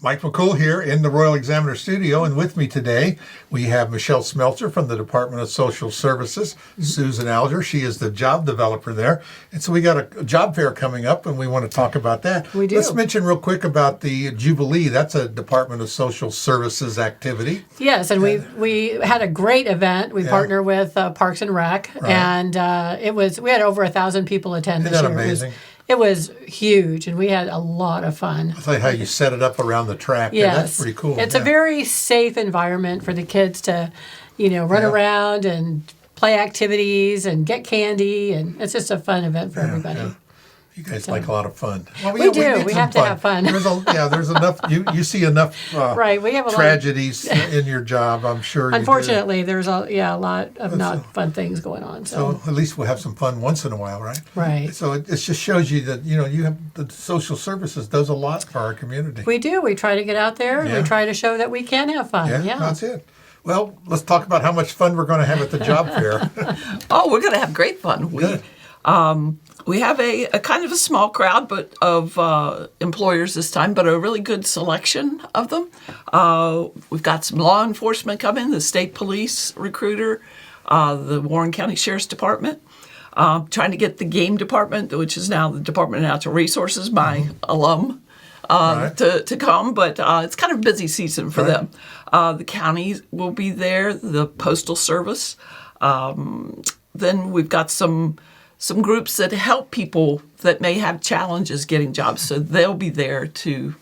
Mike McCool here in the Royal Examiner Studio, and with me today we have Michelle Smeltzer from the Department of Social Services, Susan Alger. She is the job developer there. And so we got a job fair coming up, and we want to talk about that. We do. Let's mention real quick about the Jubilee. That's a Department of Social Services activity. Yes, and we had a great event. We partner with Parks and Rec, and we had over 1,000 people attend this Isn't year. that amazing? It was huge, and we had a lot of fun. I'll tell you how you set it up around the track. Yes, That's pretty cool. It's a very safe environment for the kids to, run around and play activities and get candy, and it's just a fun event for everybody. Yeah. You guys like a lot of fun. Well, we do. We have to have fun. There's enough. You see enough. Right. We have a tragedies in your job. I'm sure. Unfortunately, there's a lot of not fun things going on. So at least we'll have some fun once in a while, right? Right. So it just shows you that you have the social services does a lot for our community. We do. We try to get out there and we try to show that we can have fun. Yeah. That's it. Well, let's talk about how much fun we're going to have at the job fair. We're going to have great fun. We have a kind of a small crowd, but of employers this time, but a really good selection of them. We've got some law enforcement coming, the state police recruiter, the Warren County Sheriff's Department, trying to get the game department, which is now the Department of Natural Resources, my alum, to come. But it's kind of a busy season for them. The county will be there, the Postal Service. Then we've got some groups that help people that may have challenges getting jobs. So they'll be there to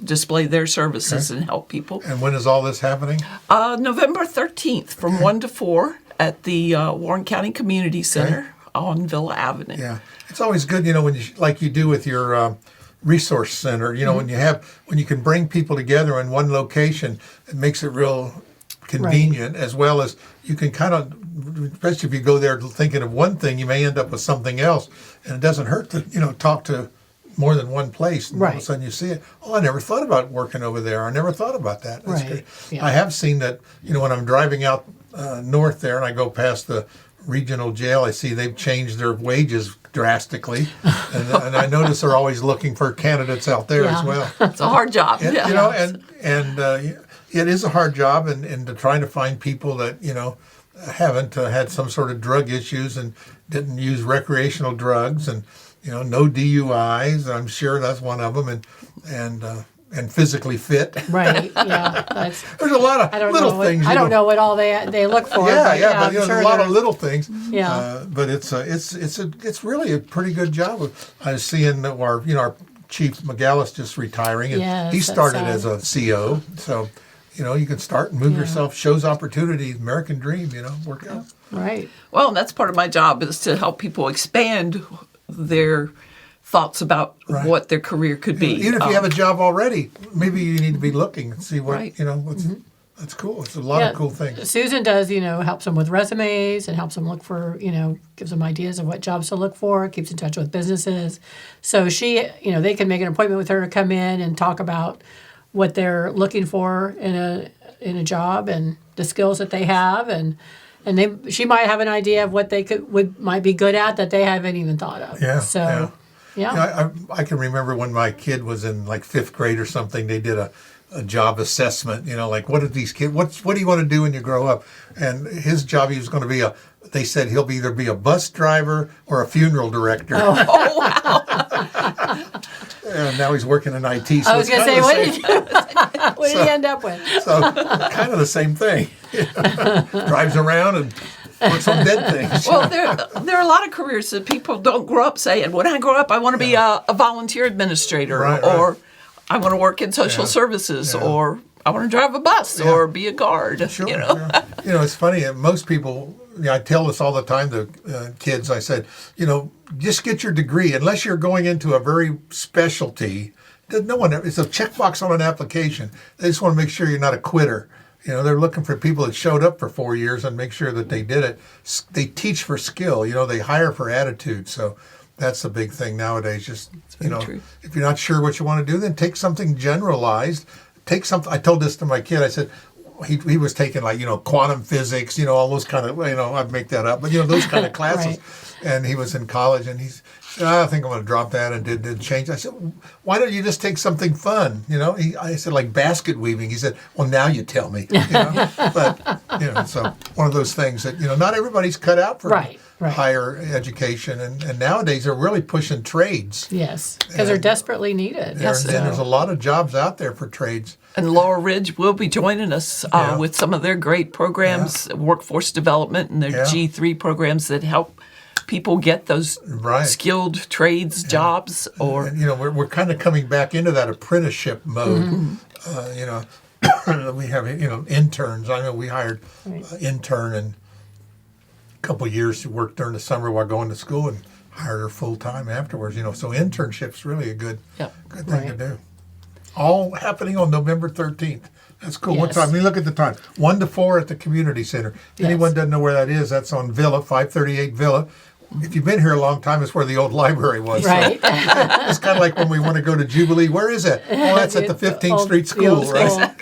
display their services and help people. And when is all this happening? November 13th from 1 to 4 at the Warren County Community Center on Villa Avenue. Yeah. It's always good, when like you do with your resource center, when you can bring people together in one location, it makes it real convenient, as well as you can kind of, especially if you go there thinking of one thing, you may end up with something else, and it doesn't hurt to talk to more than one place, and all of a sudden you see it. Oh, I never thought about working over there. I never thought about that. That's great. Yeah. I have seen that. When I'm driving out north there, and I go past the regional jail, I see they've changed their wages drastically, and I notice they're always looking for candidates out there as well. It's a hard job. It is a hard job, and trying to find people that haven't had some sort of drug issues and didn't use recreational drugs, and no DUIs. I'm sure that's one of them, and physically fit. Right. Yeah. There's a lot of little things. I don't know what all they look for. But there's a lot of little things. Yeah. But it's really a pretty good job. I was seeing our Chief McGallis just retiring, and he started as a CO. So. You can start and move yourself, shows opportunities, American dream, work out. Right. Well, and that's part of my job is to help people expand their thoughts about what their career could be. Even if you have a job already, maybe you need to be looking and see what, what's... That's cool. It's a lot of cool things. Susan does, helps them with resumes and helps them look for, gives them ideas of what jobs to look for, keeps in touch with businesses. So she, they can make an appointment with her to come in and talk about what they're looking for in a job and the skills that they have, and she might have an idea of what they might be good at that they haven't even thought of. Yeah. So, I can remember when my kid was in like 5th grade or something. They did a job assessment. Like what did these kids? What do you want to do when you grow up? And his job, he was going to be they said he'll either be a bus driver or a funeral director. Oh wow. And now he's working in IT. So I was going to say, what did he end up with? So kind of the same thing. Drives around and works on dead things. Well, there are a lot of careers that people don't grow up saying, when I grow up, I want to be a volunteer administrator, or I want to work in social services, or I want to drive a bus or be a guard. Sure. It's funny. Most people, I tell this all the time to kids. I said, just get your degree. Unless you're going into a very specialty, no one. It's a checkbox on an application. They just want to make sure you're not a quitter. They're looking for people that showed up for 4 years and make sure that they did it. They teach for skill. They hire for attitude. So that's the big thing nowadays. Just true. If you're not sure what you want to do, then take something generalized. Take something. I told this to my kid. I said, he was taking quantum physics, all those kind of, I'd make that up, but those kind of classes. And he was in college, and he I think I'm going to drop that and did change. I said, why don't you just take something fun? I said, like basket weaving. He said, well, now you tell me. But, so one of those things that, not everybody's cut out for Right. higher education. And nowadays they're really pushing trades. Yes, because they're desperately needed. And there's a lot of jobs out there for trades. And Laurel Ridge will be joining us with some of their great programs, workforce development, and their G3 programs that help people get those skilled trades jobs. Or we're kind of coming back into that apprenticeship mode. We have interns. I know we hired an intern in a couple of years who worked during the summer while going to school and hired her full time afterwards. So internship's really a good thing to do. All happening on November 13th. That's cool. Yes. What time? Let me look at the time. 1 to 4 at the community center. If anyone doesn't know where that is, that's on Villa, 538 Villa. If you've been here a long time, it's where the old library was. Right. So it's kind of like when we want to go to Jubilee. Where is it? Oh, that's at the 15th Street School, right?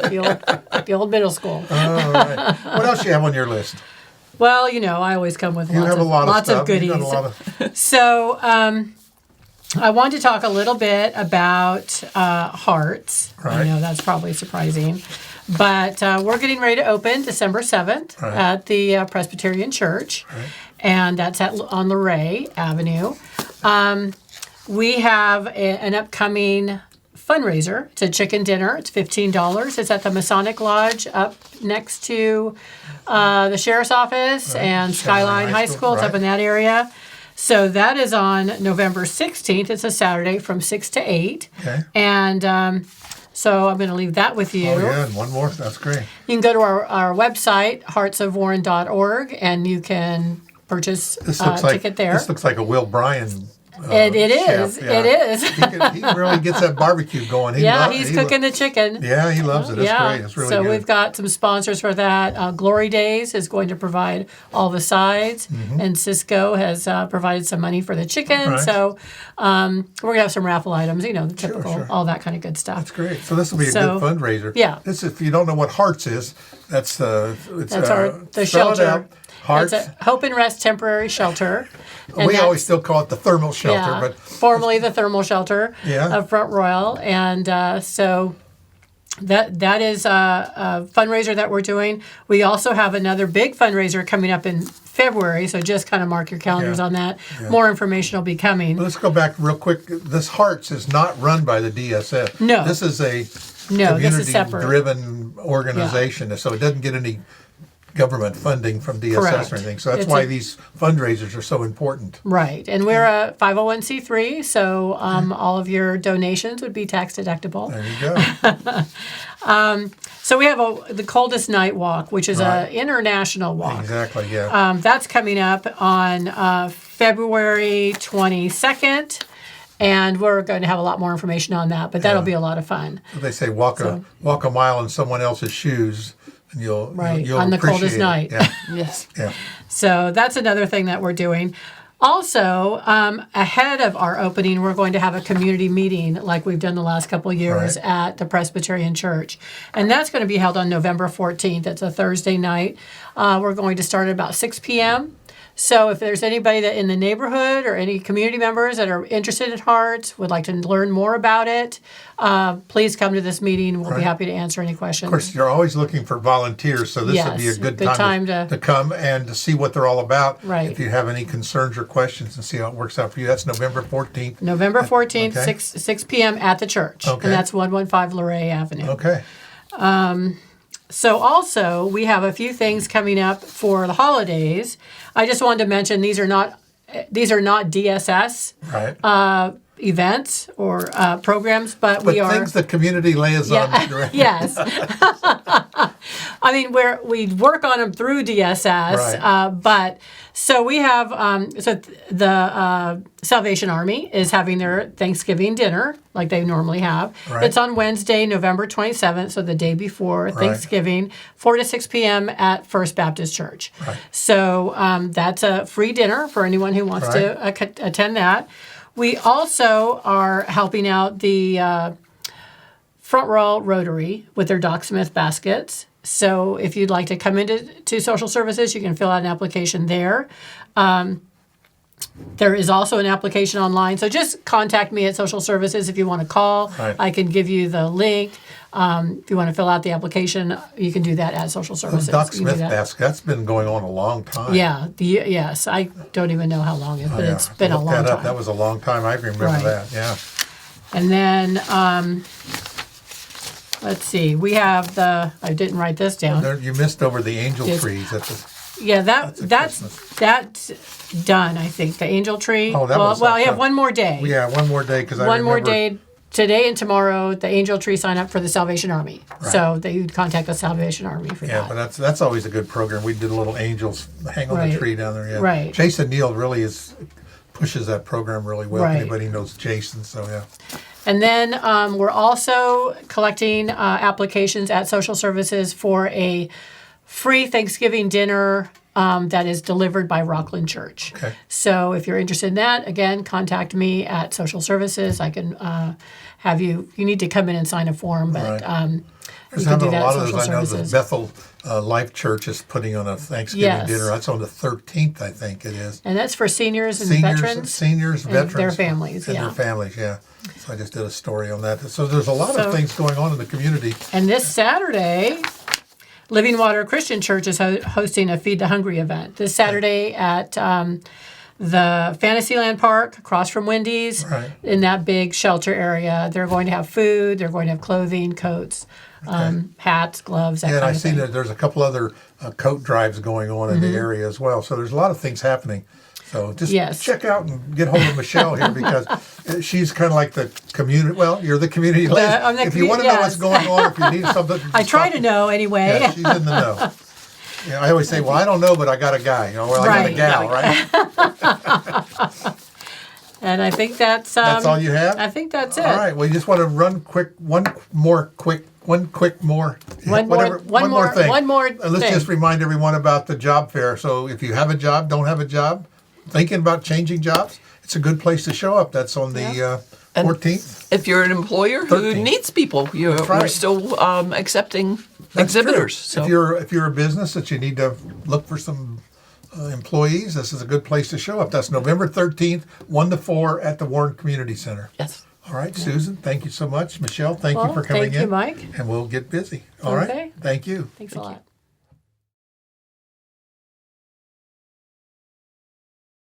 The old middle school. Oh, right. What else do you have on your list? Well, I always come with lots of goodies. You got a lot of... So I wanted to talk a little bit about hearts. Right. I know that's probably surprising. But we're getting ready to open December 7th at the Presbyterian Church. Right. And that's on Luray Avenue. We have an upcoming fundraiser. It's a chicken dinner. It's $15. It's at the Masonic Lodge up next to the Sheriff's Office and Skyline High School. It's up in that area. So that is on November 16th. It's a Saturday from 6 to 8. Okay. And so I'm going to leave that with you. Oh, yeah, and one more. That's great. You can go to our website, heartsofwarren.org, and you can purchase a ticket there. This looks like a Will Bryan It is. chef. Yeah. It is. He really gets that barbecue going. He's cooking the chicken. Yeah, he loves it. It's great. It's really good. So we've got some sponsors for that. Glory Days is going to provide all the sides, and Cisco has provided some money for the chicken. Right. So we're going to have some raffle items, the typical, sure. all that kind of good stuff. That's great. So this will be a good fundraiser. Yeah. This, if you don't know what Hearts is, that's the the spell it shelter. out. Hearts. It's a Hope and Rest Temporary Shelter. And we always still call it the thermal shelter, but formerly the thermal shelter Yeah. of Front Royal, and so that is a fundraiser that we're doing. We also have another big fundraiser coming up in February, so just kind of mark your calendars on that. Yeah. More information will be coming. let's go back real quick. This Hearts is not run by the DSS. No. This is a This is separate. community-driven organization, so it doesn't get any government funding from DSS Correct. or anything. So that's It's why a- these fundraisers are so important. Right, and we're a 501c3, so all of your donations would be tax deductible. There you go. So we have the Coldest Night Walk, which is Right. an international walk. Exactly, yeah. That's coming up on February 22nd, and we're going to have a lot more information on that, but that'll be a lot of fun. They say walk a mile in someone else's shoes, and you'll On the appreciate coldest it. night. Yeah, yes. yeah. So that's another thing that we're doing. Also, ahead of our opening, we're going to have a community meeting like we've done the last couple of years Right. at the Presbyterian Church. And that's going to be held on November 14th. It's a Thursday night. We're going to start at about 6 p.m. So if there's anybody that in the neighborhood or any community members that are interested in Hearts, would like to learn more about it, please come to this meeting. We'll be happy to answer any questions. Of course, you're always looking for volunteers, so this would be a Yes, good good time time to come and to see what they're all about. Right. If you have any concerns or questions and see how it works out for you. That's November 14th. November 14th, Okay. 6 p.m. at the church. Okay. And that's 115 Luray Avenue. Okay. So also, we have a few things coming up for the holidays. I just wanted to mention these are not DSS Right. events or programs, but But we are. things the community liaison Yes. I mean, we work on them through DSS, Right. but so we have the Salvation Army is having their Thanksgiving dinner like they normally have. Right. It's on Wednesday, November 27th, so the day before Thanksgiving, 4 to 6 p.m. at First Baptist Church. Right. So that's a free dinner for anyone who wants to attend that. We also are helping out the Front Royal Rotary with their Docksmith baskets. So if you'd like to come into social services, you can fill out an application there. There is also an application online. So just contact me at Social Services if you want to call. Right. I can give you the link. If you want to fill out the application, you can do that at Social Services. Doc You can do Smith that. desk, that's been going on a long time. Yeah. Yes. I don't even know how long it is, but Yeah, it's been a look long that up. time. That was a long time. I remember Right. that. Yeah. And then, let's see, we have I didn't write this down. There, you missed over the angel Yes. trees. Yeah, That's a that's done, I think, the angel tree. Oh, that was well, I like have that. one more day. Yeah, one more day because I One more remember. day, today and tomorrow, the angel tree sign up for the Salvation Army. Right. So they would contact the Salvation Army for Yeah, that. but that's always a good program. We did a little angels hang on the Right. tree down there. Yeah. Right. Jason Neal really pushes that program really well. Right. Anybody knows Jason, so yeah. And then we're also collecting applications at Social Services for a free Thanksgiving dinner that is delivered by Rockland Church. Okay. So if you're interested in that, again, contact me at Social Services. I can have you need to come in and sign a form, but Right. you There's can do having a that lot at of Social those. I know the Services. Bethel Life Church is putting on a Thanksgiving Yes. dinner. That's on the 13th, I think it is. And that's for seniors and Seniors, veterans. veterans, their families, and yeah. their families. Yeah. So I just did a story on that. So there's a lot So- of things going on in the community. And this Saturday, Living Water Christian Church is hosting a Feed the Hungry event. This Saturday at the Fantasyland Park across from Wendy's Right. in that big shelter area. They're going to have food, they're going to have clothing, coats, hats, gloves, that Yeah, and kind I of see thing. that there's a couple other coat drives going on in Mm-hmm. the area as well. So there's a lot of things happening. So just Yes. check out and get hold of Michelle here because she's kind of like the community. Well, you're the community lead. I'm the If you want to know what's yes. going on, if you need something, I try to know anyway. Yeah, she's in the know. Yeah, I always say, well, I don't know, but I got a guy. You know, well, I got a Right. gal, right? And I think that's That's all you have? I think that's it. All right. Well, you just want to run quick, one more thing. One more Let's thing. just remind everyone about the job fair. So if you have a job, don't have a job, thinking about changing jobs, it's a good place to show up. That's on the And 14th. If you're an employer who 13th. needs people, we're right. still accepting That's true. exhibitors. So. If you're a business that you need to look for some employees, this is a good place to show up. That's November 13th, 1 to 4 at the Warren Community Center. Yes. All right, Susan, thank you so much. Michelle, thank you Well, for coming thank in. you, Mike. And we'll get busy. All right. Okay. Thank you. Thanks a lot.